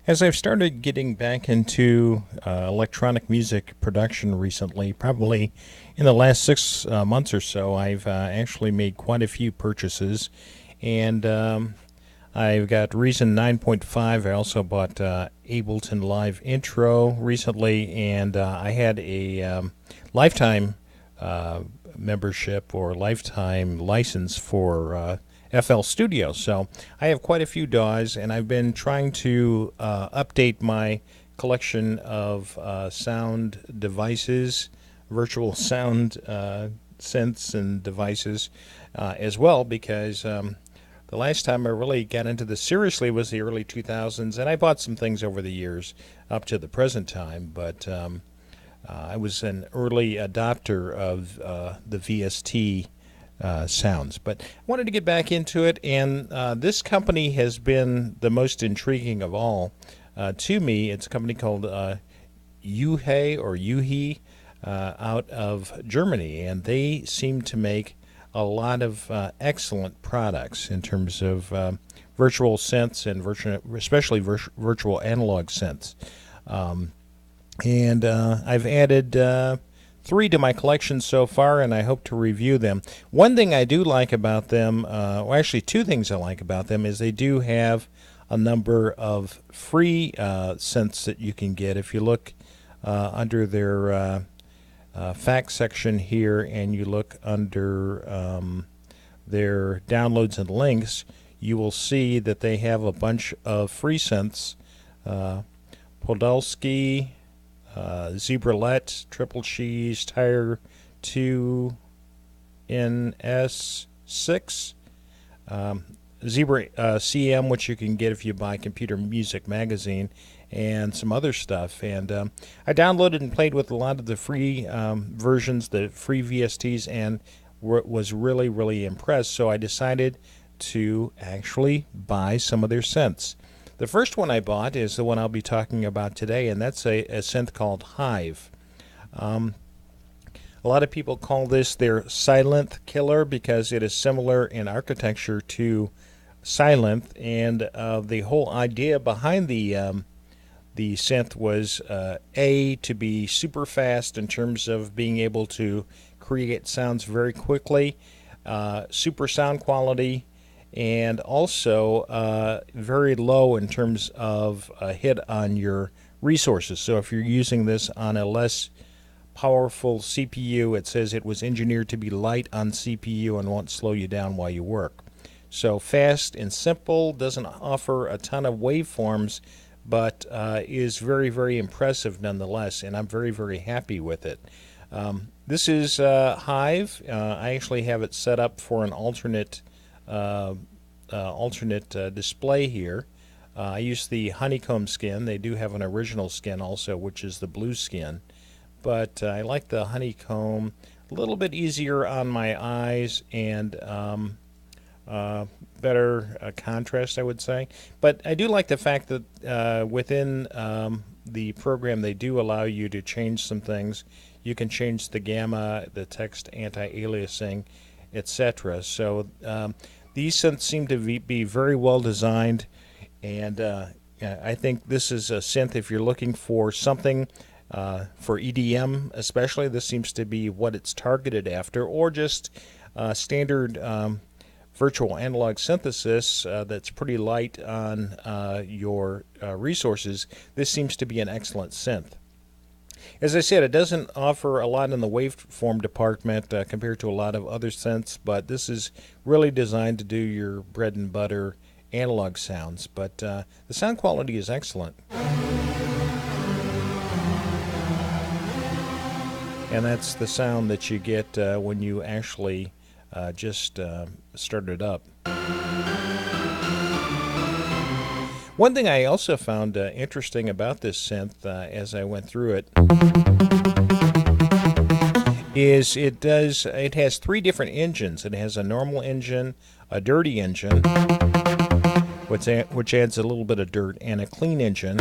As I've started getting back into electronic music production recently, probably in the last 6 months or so, I've actually made quite a few purchases. And I've got Reason 9.5. I also bought Ableton Live Intro recently, and I had a lifetime membership or lifetime license for FL Studio. So I have quite a few DAWs, and I've been trying to update my collection of sound devices, virtual sound synths and devices as well, because the last time I really got into this seriously was the early 2000s, and I bought some things over the years up to the present time, but I was an early adopter of the VST sounds. But I wanted to get back into it, and this company has been the most intriguing of all to me. It's a company called Uhe out of Germany, and they seem to make a lot of excellent products in terms of virtual synths and especially virtual analog synths. And I've added 3 to my collection so far, and I hope to review them. One thing I do like about them, well, actually 2 things I like about them, is they do have a number of free synths that you can get. If you look under their facts section here, and you look under their downloads and links, you will see that they have a bunch of free synths. Podolsky, Zebralet, Triple Cheese, Tire 2, NS6, Zebra CM, which you can get if you buy Computer Music Magazine, and some other stuff. And I downloaded and played with a lot of the free versions, the free VSTs, and was really, really impressed. So I decided to actually buy some of their synths. The first one I bought is the one I'll be talking about today, and that's a synth called Hive. A lot of people call this their Silent Killer because it is similar in architecture to Silent, and the whole idea behind the synth was to be super fast in terms of being able to create sounds very quickly, super sound quality, and also very low in terms of a hit on your resources. So if you're using this on a less powerful CPU, it says it was engineered to be light on CPU and won't slow you down while you work. So fast and simple, doesn't offer a ton of waveforms, but is very, very impressive nonetheless, and I'm very, very happy with it. This is Hive. I actually have it set up for an alternate display here. I use the honeycomb skin. They do have an original skin also, which is the blue skin, but I like the honeycomb. A little bit easier on my eyes and better contrast, I would say. But I do like the fact that within the program they do allow you to change some things. You can change the gamma, the text anti-aliasing, etc. So these synths seem to be very well designed, and I think this is a synth if you're looking for something for EDM especially. This seems to be what it's targeted after, or just standard virtual analog synthesis that's pretty light on your resources. This seems to be an excellent synth. As I said, it doesn't offer a lot in the waveform department compared to a lot of other synths, but this is really designed to do your bread and butter analog sounds. But the sound quality is excellent. And that's the sound that you get when you actually just start it up. One thing I also found interesting about this synth as I went through it is it has 3 different engines. It has a normal engine, a dirty engine, which adds a little bit of dirt, and a clean engine,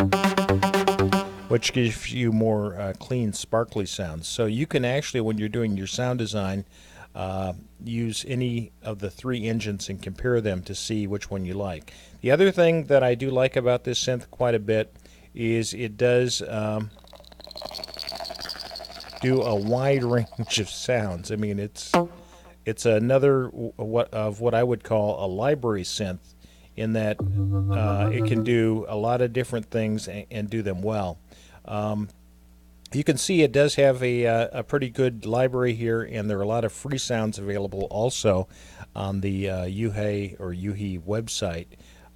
which gives you more clean, sparkly sounds. So you can actually, when you're doing your sound design, use any of the 3 engines and compare them to see which one you like. The other thing that I do like about this synth quite a bit is it does do a wide range of sounds. I mean, it's another what I would call a library synth, in that it can do a lot of different things and do them well. You can see it does have a pretty good library here, and there are a lot of free sounds available also on the Uhe website.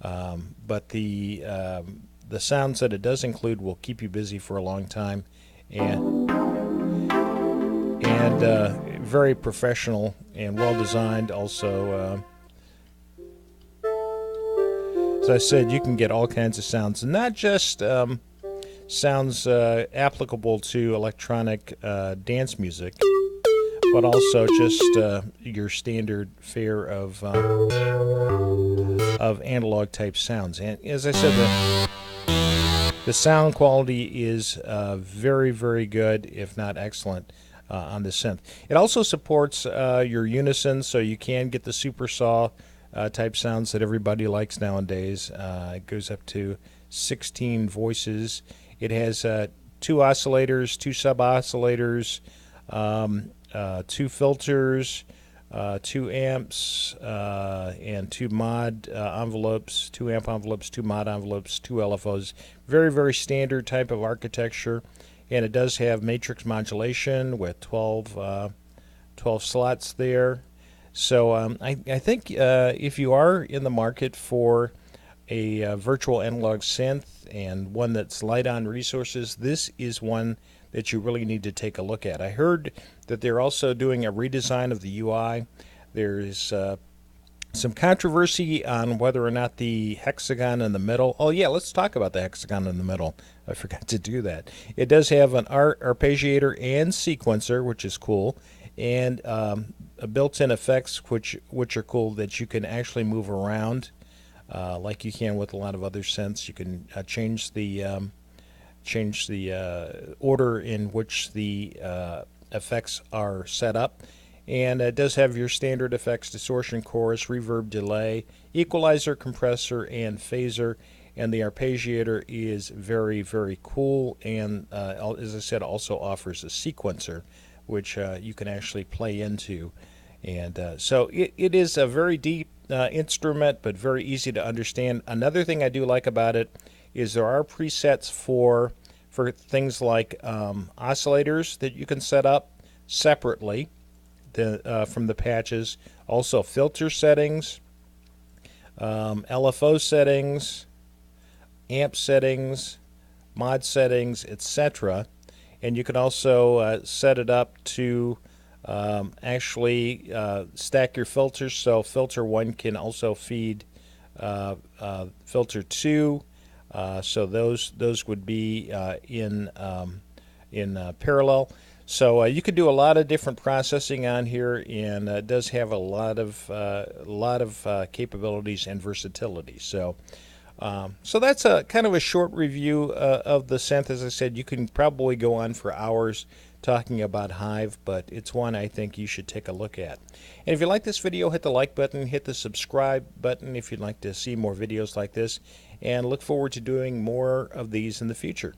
But the sounds that it does include will keep you busy for a long time, and very professional and well designed. Also, as I said, you can get all kinds of sounds, and not just sounds applicable to electronic dance music, but also just your standard fare of analog type sounds. And as I said, the sound quality is very, very good, if not excellent, on the synth. It also supports your unison, so you can get the super saw type sounds that everybody likes nowadays. It goes up to 16 voices. It has 2 oscillators, 2 sub-oscillators, 2 filters, 2 amps, and 2 mod envelopes, 2 amp envelopes, 2 mod envelopes, 2 LFOs. Very, very standard type of architecture. And it does have matrix modulation with 12 slots there. So I think if you are in the market for a virtual analog synth, and one that's light on resources, this is one that you really need to take a look at. I heard that they're also doing a redesign of the UI. There's some controversy on whether or not the hexagon in the middle. Oh yeah, let's talk about the hexagon in the middle. I forgot to do that. It does have an arpeggiator and sequencer, which is cool, and a built-in effects which are cool, that you can actually move around like you can with a lot of other synths. You can change the order in which the effects are set up. And it does have your standard effects: distortion, chorus, reverb, delay, equalizer, compressor, and phaser. And the arpeggiator is very, very cool, and as I said, also offers a sequencer, which you can actually play into. And so it is a very deep instrument, but very easy to understand. Another thing I do like about it is there are presets for things like oscillators that you can set up separately from the patches. Also filter settings, LFO settings, amp settings, mod settings, etc. And you can also set it up to actually stack your filters. So filter 1 can also feed filter 2. So those would be in parallel. So you could do a lot of different processing on here, and it does have a lot of capabilities and versatility. So that's a kind of a short review of the synth. As I said, you can probably go on for hours talking about Hive, but it's one I think you should take a look at. And if you like this video, hit the like button, hit the subscribe button if you'd like to see more videos like this, and look forward to doing more of these in the future.